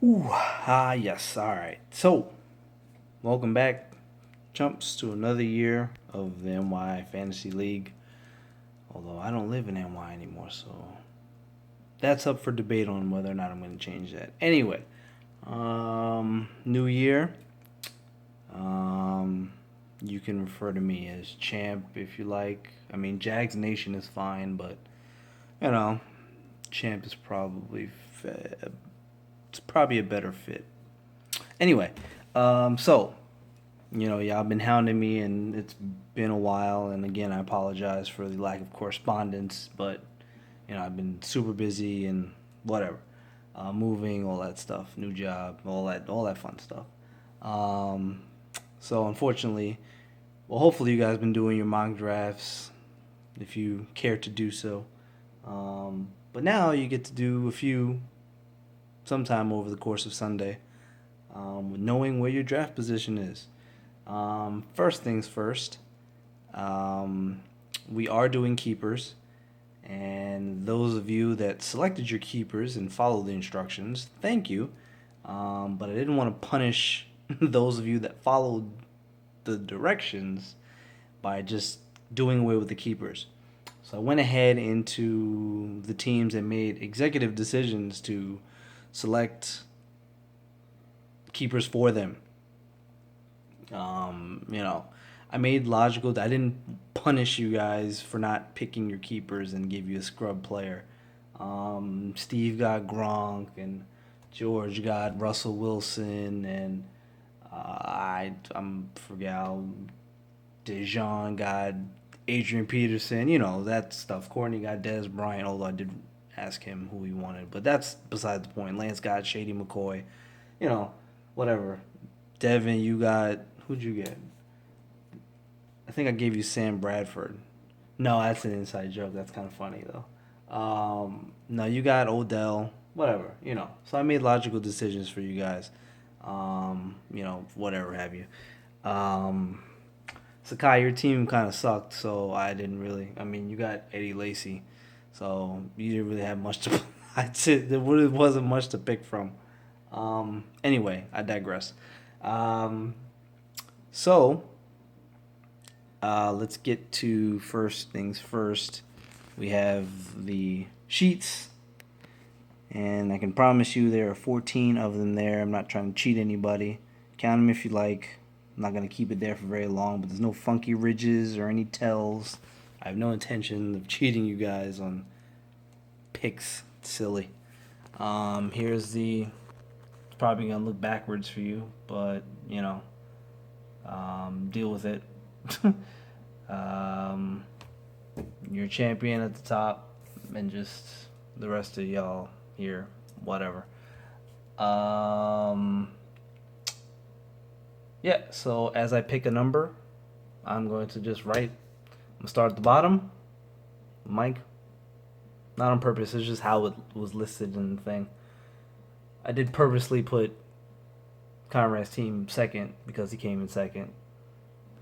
Yes, alright. So, welcome back, chumps, to another year of the NY Fantasy League. Although I don't live in NY anymore, so that's up for debate on whether or not I'm going to change that. Anyway, new year. Um, you can refer to me as champ if you like. I mean, Jags Nation is fine, but you know, champ is it's probably a better fit. Anyway, so y'all been hounding me, and it's been a while. And again, I apologize for the lack of correspondence, but I've been super busy and whatever, moving, all that stuff, new job, all that fun stuff. Um, so unfortunately, well, hopefully you guys been doing your mock drafts if you care to do so. But now you get to do a few sometime over the course of Sunday, knowing where your draft position is. First things first, um, we are doing keepers, and those of you that selected your keepers and followed the instructions, thank you. But I didn't want to punish those of you that followed the directions by just doing away with the keepers. So I went ahead into the teams and made executive decisions to select keepers for them. Um, you know, I made logical. I didn't punish you guys for not picking your keepers and give you a scrub player. Steve got Gronk and George got Russell Wilson and I'm forgot Dejan got Adrian Peterson. You know that stuff. Courtney got Dez Bryant. Although I did ask him who he wanted, but that's beside the point. Lance got Shady McCoy. You know, whatever. Devin, you got who'd you get? I think I gave you Sam Bradford. No, that's an inside joke. That's kind of funny though. No, you got Odell. Whatever, So I made logical decisions for you guys. Whatever have you. Um, Sakai, your team kind of sucked, so I didn't really. I mean, you got Eddie Lacy, so you didn't really have much to. There really wasn't much to pick from. Anyway, I digress. Um, so let's get to first things first. We have the sheets, and I can promise you there are 14 of them there. I'm not trying to cheat anybody. Count them if you like. I'm not going to keep it there for very long, but there's no funky ridges or any tells. I have no intention of cheating you guys on picks. It's silly. Here's the. It's probably going to look backwards for you, but, deal with it. um, your champion at the top, and just the rest of y'all here, whatever. Um, yeah, so as I pick a number, I'm going to just write. I'm gonna start at the bottom. Mike, not on purpose. It's just how it was listed in the thing. I did purposely put Conrad's team second because he came in second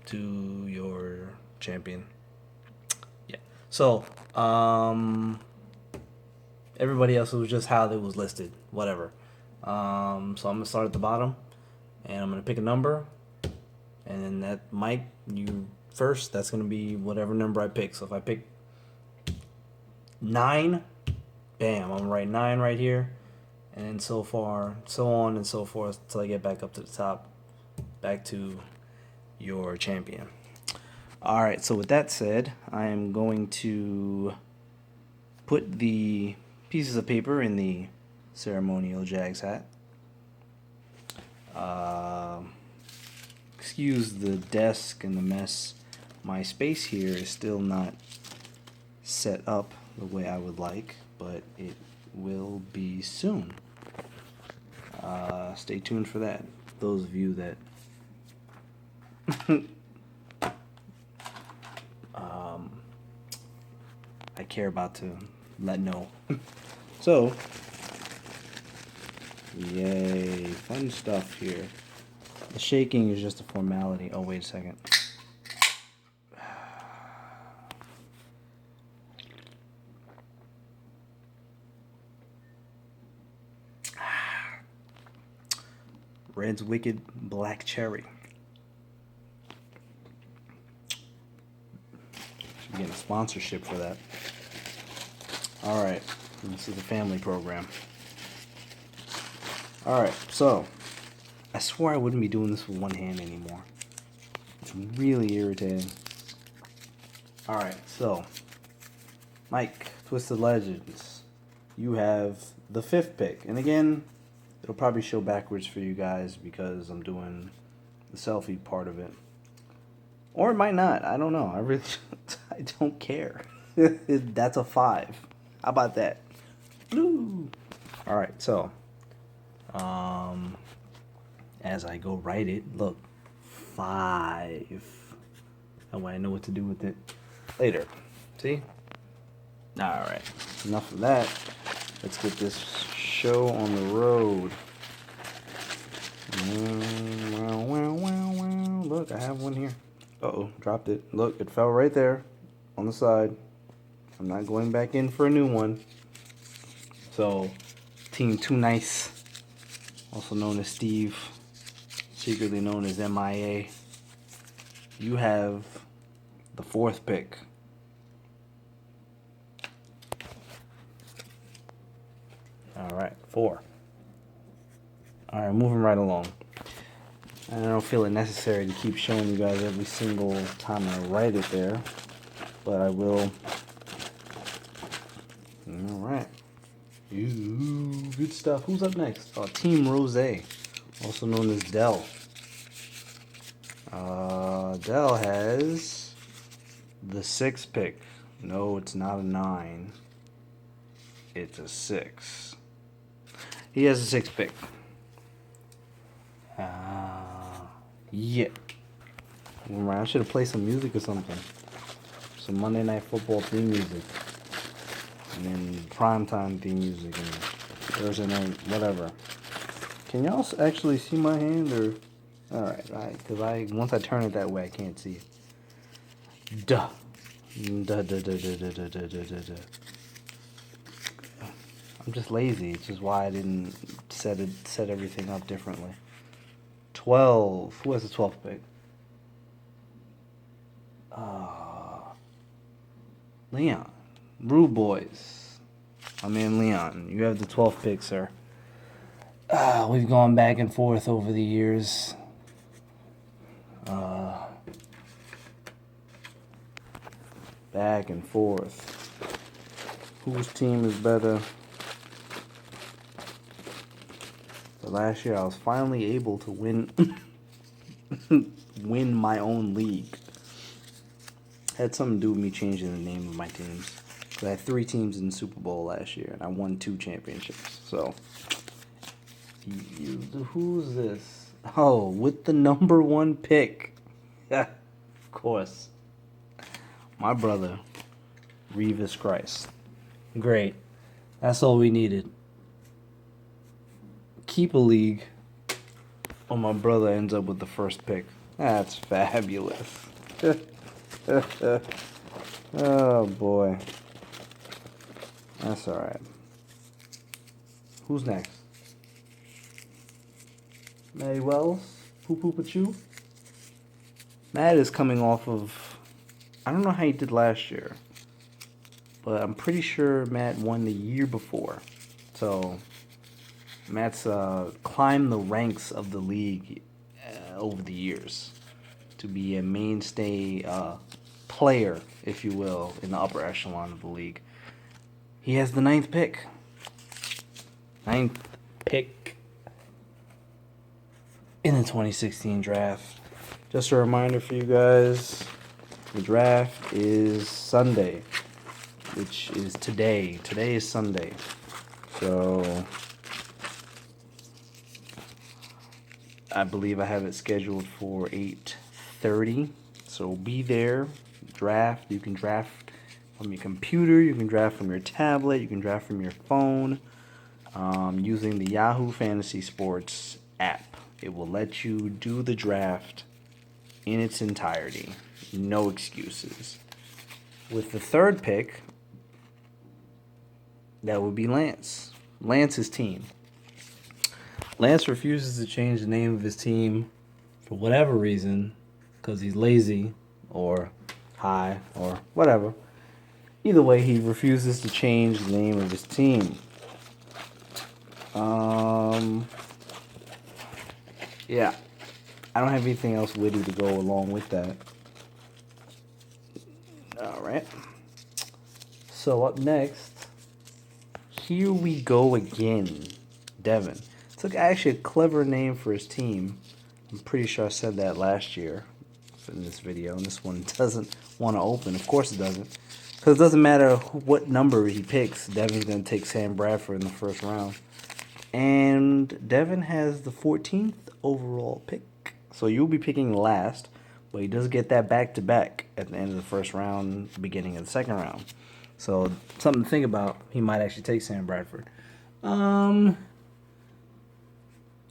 to your champion. Yeah. So, everybody else was just how it was listed. Whatever. So I'm gonna start at the bottom, and I'm gonna pick a number, and then that Mike, you first. That's gonna be whatever number I pick. So if I pick 9, bam, I'm gonna write 9 right here, and so far, so on and so forth until I get back up to the top, back to your champion. All right. So with that said, I am going to put the pieces of paper in the ceremonial Jags hat. Uh, Excuse the desk and the mess. My space here is still not set up the way I would like, but it will be soon. Stay tuned for that. Those of you that I care about to let know. So, yay, fun stuff here. The shaking is just a formality. Oh, wait a second. Red's Wicked Black Cherry. Should be getting a sponsorship for that. Alright, this is a family program. Alright, so I swore I wouldn't be doing this with one hand anymore. It's really irritating. Alright, so Mike, Twisted Legends, you have the 5th pick. And again, it'll probably show backwards for you guys because I'm doing the selfie part of it. Or it might not. I don't know. I don't care. That's a 5. How about that? Blue. Alright, so as I go write it, look, 5. That way I know what to do with it later. See? Alright, enough of that. Let's get this show on the road. Look, I have one here. Uh-oh, dropped it. Look, it fell right there on the side. I'm not going back in for a new one. So, Team Too Nice, also known as Steve, secretly known as MIA, you have the 4th pick. Alright, 4. Alright, moving right along. I don't feel it necessary to keep showing you guys every single time I write it there, but I will. Alright. Ooh, good stuff. Who's up next? Oh, Team Rose, also known as Dell. Dell has the 6th pick. No, it's not a 9. It's a 6. He has a 6th pick. Yeah. I should have played some music or something. Some Monday Night Football theme music. And then primetime theme music and Thursday night, whatever. Can y'all actually see my hand or? Alright, because once I turn it that way, I can't see it. Duh. I'm just lazy. It's just why I didn't set everything up differently. 12. Who has the 12th pick? Leon. Rude Boys. My man Leon. You have the 12th pick, sir. We've gone back and forth over the years. Back and forth. Whose team is better? But last year I was finally able to win my own league. Had something to do with me changing the name of my teams. I had 3 teams in the Super Bowl last year, and I won 2 championships. So, who's this? Oh, with the number 1 pick. Yeah, of course. My brother, Revis Christ. Great. That's all we needed. Keep a league. Oh, my brother ends up with the 1st pick. That's fabulous. Oh, boy. That's alright. Who's next? Matty Wells? Poo-poo-pa-choo? Matt is coming off of... I don't know how he did last year. But I'm pretty sure Matt won the year before. So, Matt's climbed the ranks of the league over the years to be a mainstay player, if you will, in the upper echelon of the league. He has the 9th pick. 9th pick in the 2016 draft. Just a reminder for you guys, the draft is Sunday, which is today. Today is Sunday. So, I believe I have it scheduled for 8:30. So be there, draft. You can draft from your computer, you can draft from your tablet, you can draft from your phone, using the Yahoo Fantasy Sports app. It will let you do the draft in its entirety. No excuses. With the 3rd pick, that would be Lance. Lance's team. Lance refuses to change the name of his team for whatever reason, because he's lazy or high or whatever. Either way, he refuses to change the name of his team. Yeah. I don't have anything else witty to go along with that. Alright. So up next, here we go again. Devin. It's actually a clever name for his team. I'm pretty sure I said that last year in this video, and this one doesn't want to open. Of course it doesn't. Because it doesn't matter what number he picks, Devin's going to take Sam Bradford in the first round. And Devin has the 14th overall pick. So you'll be picking last, but he does get that back-to-back at the end of the first round, beginning of the second round. So something to think about. He might actually take Sam Bradford.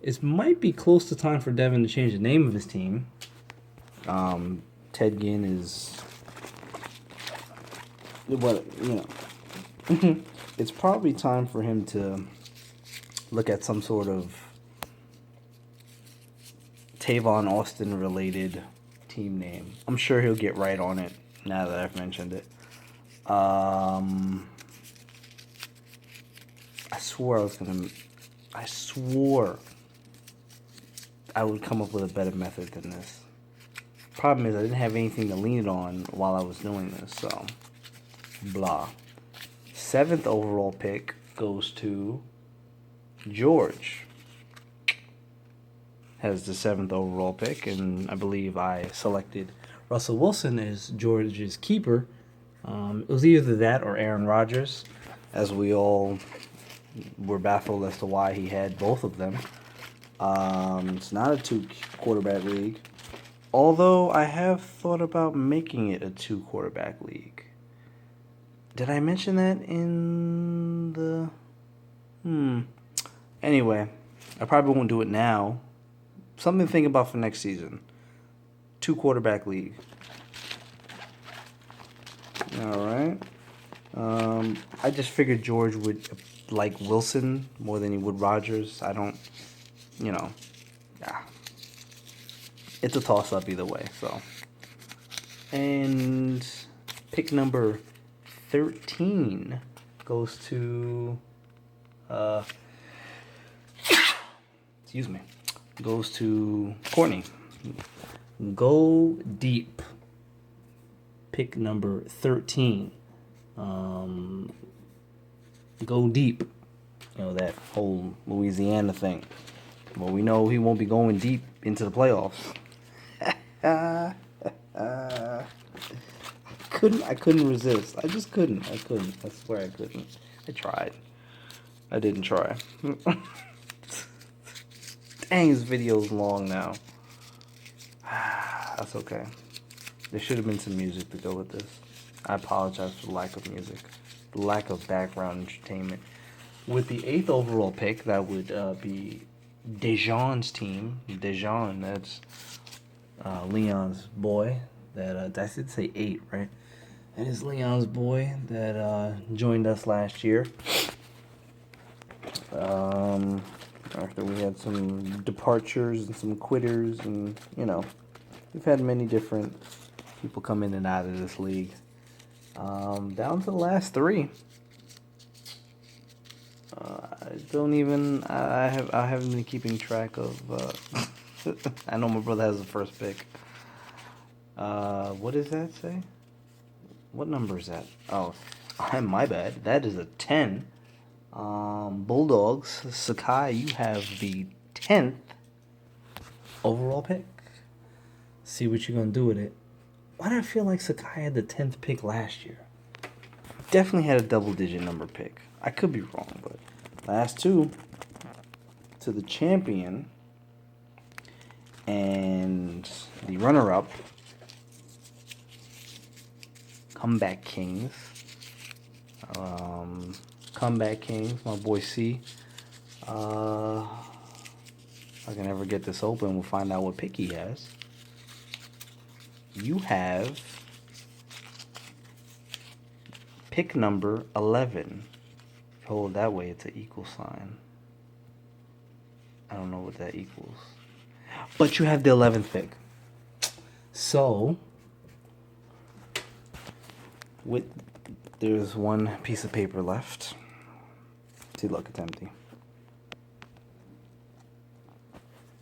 It might be close to time for Devin to change the name of his team. Ted Ginn is what, you know. It's probably time for him to look at some sort of Tavon Austin related team name. I'm sure he'll get right on it now that I've mentioned it. I swore I would come up with a better method than this. Problem is I didn't have anything to lean it on while I was doing this, so blah. 7th overall pick goes to George. Has the 7th overall pick, and I believe I selected Russell Wilson as George's keeper. It was either that or Aaron Rodgers, as we all were baffled as to why he had both of them. It's not a 2-quarterback league, although I have thought about making it a 2-quarterback league. Did I mention that in the... Anyway, I probably won't do it now. Something to think about for next season. 2-quarterback league. Alright. I just figured George would like Wilson more than he would Rodgers. I don't, it's a toss-up either way, so. And pick number 13 goes to, excuse me, goes to Courtney. Go deep. Pick number 13. Go deep. That whole Louisiana thing. Well, we know he won't be going deep into the playoffs. I couldn't resist. I just couldn't. I swear I couldn't. I tried. I didn't try. Dang, this video's long now. That's okay. There should have been some music to go with this. I apologize for the lack of music. The lack of background entertainment. With the 8th overall pick, that would be Dejan's team. Dejan, that's Leon's boy. That I should say 8, right? That is Leon's boy that joined us last year. After we had some departures and some quitters, and we've had many different people come in and out of this league. Down to the last 3. I haven't been keeping track of. I know my brother has the first pick. What does that say? What number is that? Oh, my bad. That is a 10. Bulldogs. Sakai, you have the 10th overall pick. See what you're gonna do with it. Why do I feel like Sakai had the 10th pick last year? Definitely had a double-digit number pick. I could be wrong, but last 2 to the champion and the runner-up, Comeback Kings. Comeback Kings, my boy C. If I can ever get this open, we'll find out what pick he has. You have pick number 11. Hold that way, it's an equal sign. I don't know what that equals. But you have the 11th pick. So, with there's one piece of paper left. See, look, it's empty.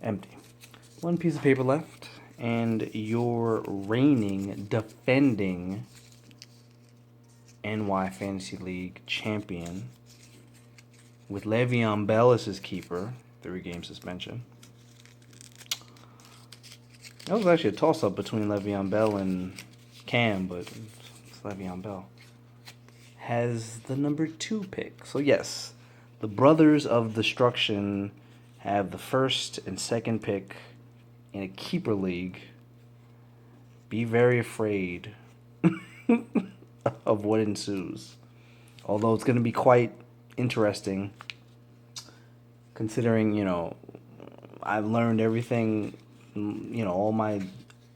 Empty. One piece of paper left, and your reigning, defending NY Fantasy League champion with Le'Veon Bell as his keeper, 3-game suspension. That was actually a toss-up between Le'Veon Bell and Cam, but it's Le'Veon Bell. Has the number 2 pick. So yes, the Brothers of Destruction have the 1st and 2nd pick in a keeper league. Be very afraid of what ensues. Although it's going to be quite interesting, considering, I've learned everything, all my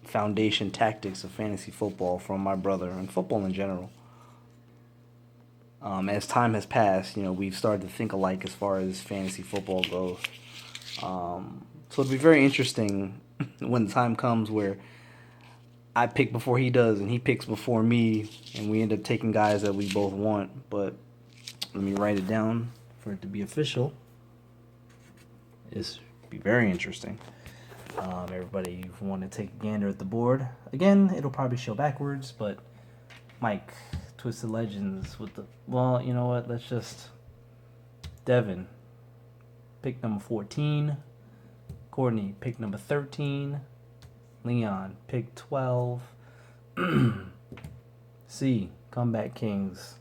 foundation tactics of fantasy football from my brother and football in general. As time has passed, we've started to think alike as far as fantasy football goes. So it'll be very interesting when the time comes where I pick before he does and he picks before me, and we end up taking guys that we both want. But let me write it down for it to be official. It's be very interesting. Everybody want to take a gander at the board. Again, it'll probably show backwards, but Mike, Twisted Legends with the... Well, you know what? Let's just... Devin, pick number 14. Courtney, pick number 13. Leon, pick 12. C, Comeback Kings,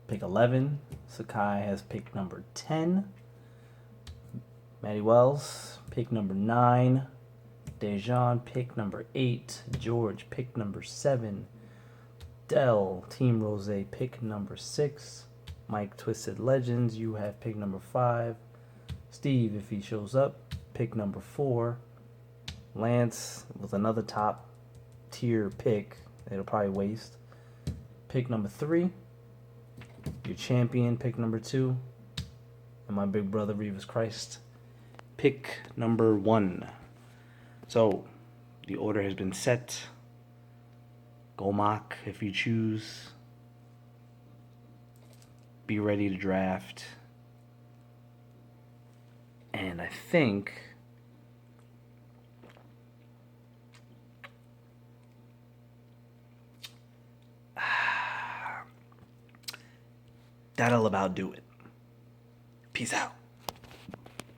pick 11. Sakai has pick number 10. Matty Wells, pick number 9. Dejan, pick number 8. George, pick number 7. Dell, Team Rose, pick number 6. Mike, Twisted Legends, you have pick number 5. Steve, if he shows up, pick number 4. Lance, with another top tier pick, it'll probably waste. Pick number 3. Your champion, pick number 2. And my big brother, Revis Christ, pick number 1. So, the order has been set. Go mock if you choose. Be ready to draft. And I think that'll about do it. Peace out.